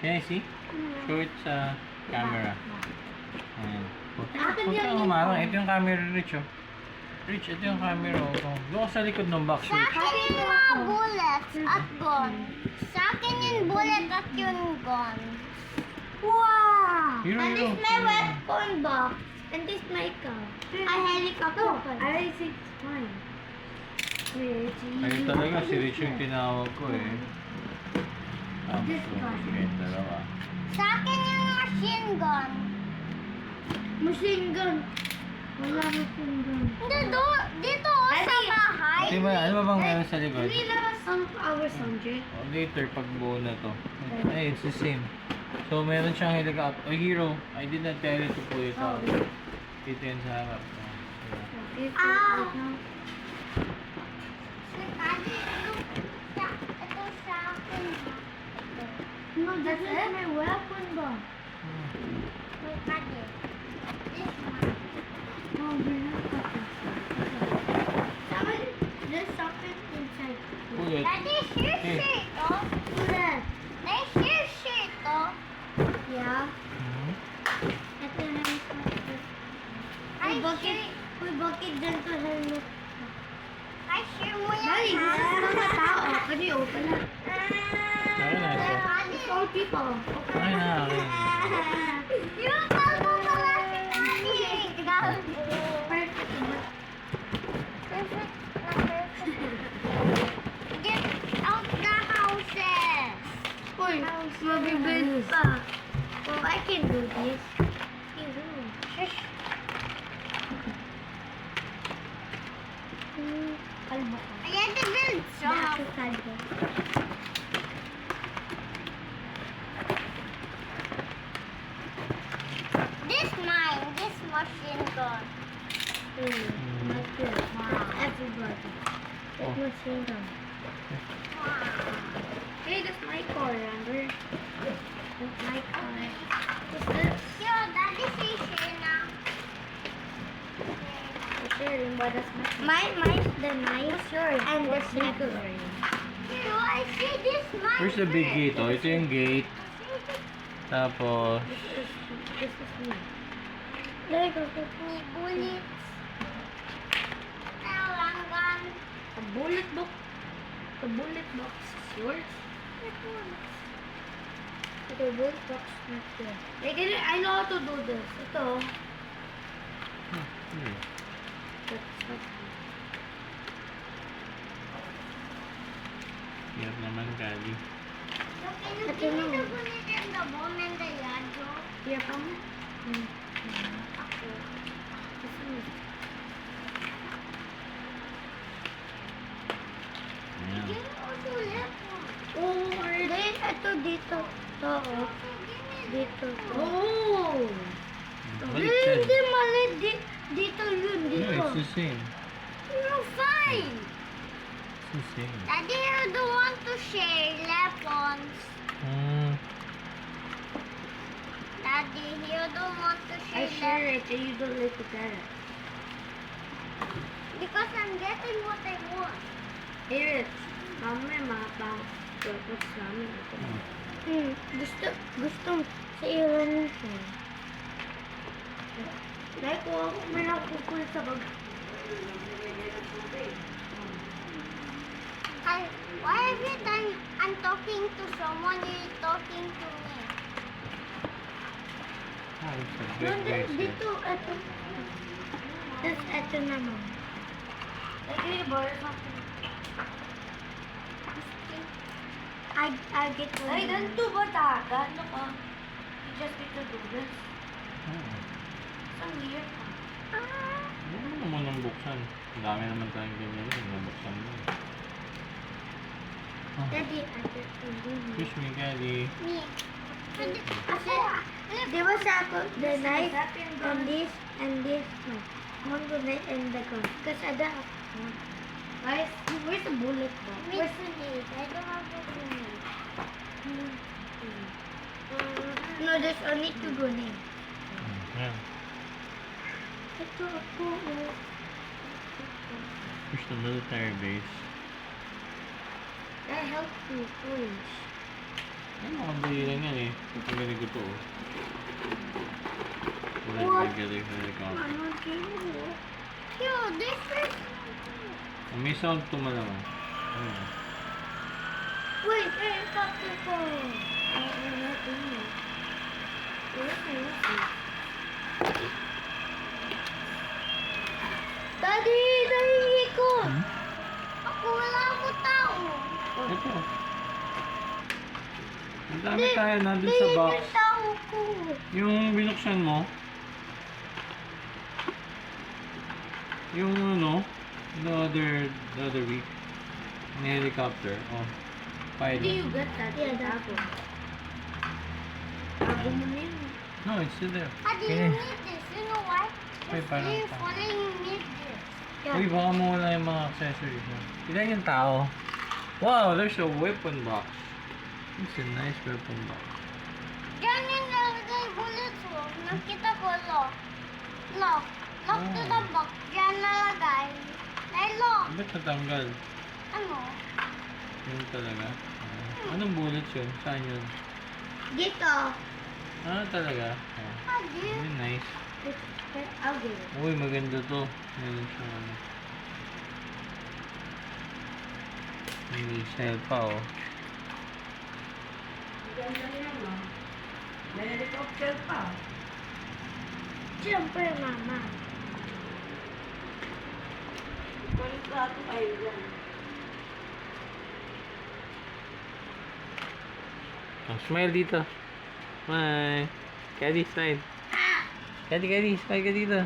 Can I see? Show it sa camera. Ayan. Huwag kang humarang. Ito yung camera, Rich, oh. Rich, ito yung camera, oh. Doon ka sa likod ng box, Sa Rich. akin yung mga bullets at gun. Sa akin yung bullet at yung gun. Wow! Hero, And this hero. my weapon box. And this my car. A helicopter. I think it's fine. Ayun talaga, si Rich yung tinawag ko, eh. Tapos, This guy. sige, dalawa. Sa akin yung machine gun. Machine gun. Wala machine gun. Dito sa bahay. Ate, ano ba bang meron sa likod? We have some our subject. Oh, later, pag buo na to. Ay, it's the same. So, meron siyang helicopter. Oh, hero, I did not tell you to pull it out. Dito yan sa harap. Ah! Ito sa akin. No, this is my weapon box. Wait, Daddy. This one. No, we're not talking. There's something inside. Pull it. Daddy, here's Hey. shirt, oh. Yes. There's here's shirt, oh. Yeah. Mhm. Ito na yung Ay, Uy, bakit dyan ka helmet? Ay, share mo yan, Dali, ha? this is mga tao. Can you open it? Akin na ito. It's all people. Akin na, akin. Yung kalbo pala si Daddy. Perfect. Perfect na perfect. Get out the houses. Uy, mabibig pa. Oh, I can do this. Shush. Kalbo ka. I had to build some. Kalbo. This mine, this machine gun. That's good. Wow. Everybody. Oh. That machine gun. Hey, that's my car, remember? That's my car. What's this? Yo, Daddy, say share now. Sharing, but that's mine's the knife. Sure. And the sneaker. Yo, I see this mine. Where's the big gate, oh? Ito yung gate. Tapos, This is me. There you go. May bullets. Walang gun. A bullet box. The bullet box is yours. The bullet box is not there. I know how to do this. Ito. That's not hirap naman, Kali. So, can you give me the bullet and the bomb and the yadro? here from Ako. Ayan. Give me also left one. Oh, then ito dito. To. Okay, give me Dito. Oh! Baliktad. Hindi mali. Dito yun. No, Dito. it's the same. You're fine. It's the same. Daddy, you don't want to share left ones. Daddy, you don't want to I share share left it and you don't like to get it. because I'm getting what I want. Here it. Mamaya makapang purpose namin ito. Gusto sa ilan ito. Dahil ko may nakukulit sa bag. Why every time I'm talking to someone, you're talking to me? Ah, it's a big bracelet. Dito, ito. Tapos ito naman. Can you borrow something? I get one. Ay, ganito ba taga? Ano ka? You just need to do this. Isang weird ka. Ano mo munang buksan? Ang dami naman tayong ganyan. Hindi buksan mo. Daddy, I get one. Excuse me, Kali. Me. Kasi, di ba sa ako, the knife, and this, no. I want the knife and the gun. Because I don't have one. Guys, where's the bullet box? Me grenade. I don't have a grenade. No, there's only two grenades. Ayan. Ito ako, Here's the military base. That helps me flinch. Ano, madali lang yan eh. Pagkagaling ko to oh. What? Galing sa helicopter. Mama, can you? Yo, this is... May sound to malamang. Ayun. Wait, helicopter ko. Not in here. Daddy, nahihik ko. Hmm? Ako wala ako tao. Ito. Ang dami tayo nandun sa box. Yung tao ko. Yung binuksan mo. Yung ano, the other week. Yung helicopter. Oh. Where do Pilot. you get that? Yeah, that one. Bago mo na yun. No, it's still there. How do you need this? You know why? Ay, It's parang really tao. funny you need this. Uy, baka mawala yung mga accessories mo. Ilan yung tao? Wow, there's a weapon box. It's a nice weapon box. Diyan yung nalagay bullets mo. Nakita ko, lock. Lock. Lock to the box. Diyan nalagay. Ay, lock. Ba't natanggal? Ano? Yun talaga. Anong bullets yun? Saan yun? Dito. Ah, talaga? Oh. Adi. Yun, nice. I'll get it. Uy, maganda to. Meron siyang ano. May cell pa oh. May helicopter pa. Siyempre, mama. Kwalifikado kayo dyan. Oh, smile dito. Smile. Caddy, smile. Caddy, smile ka dito.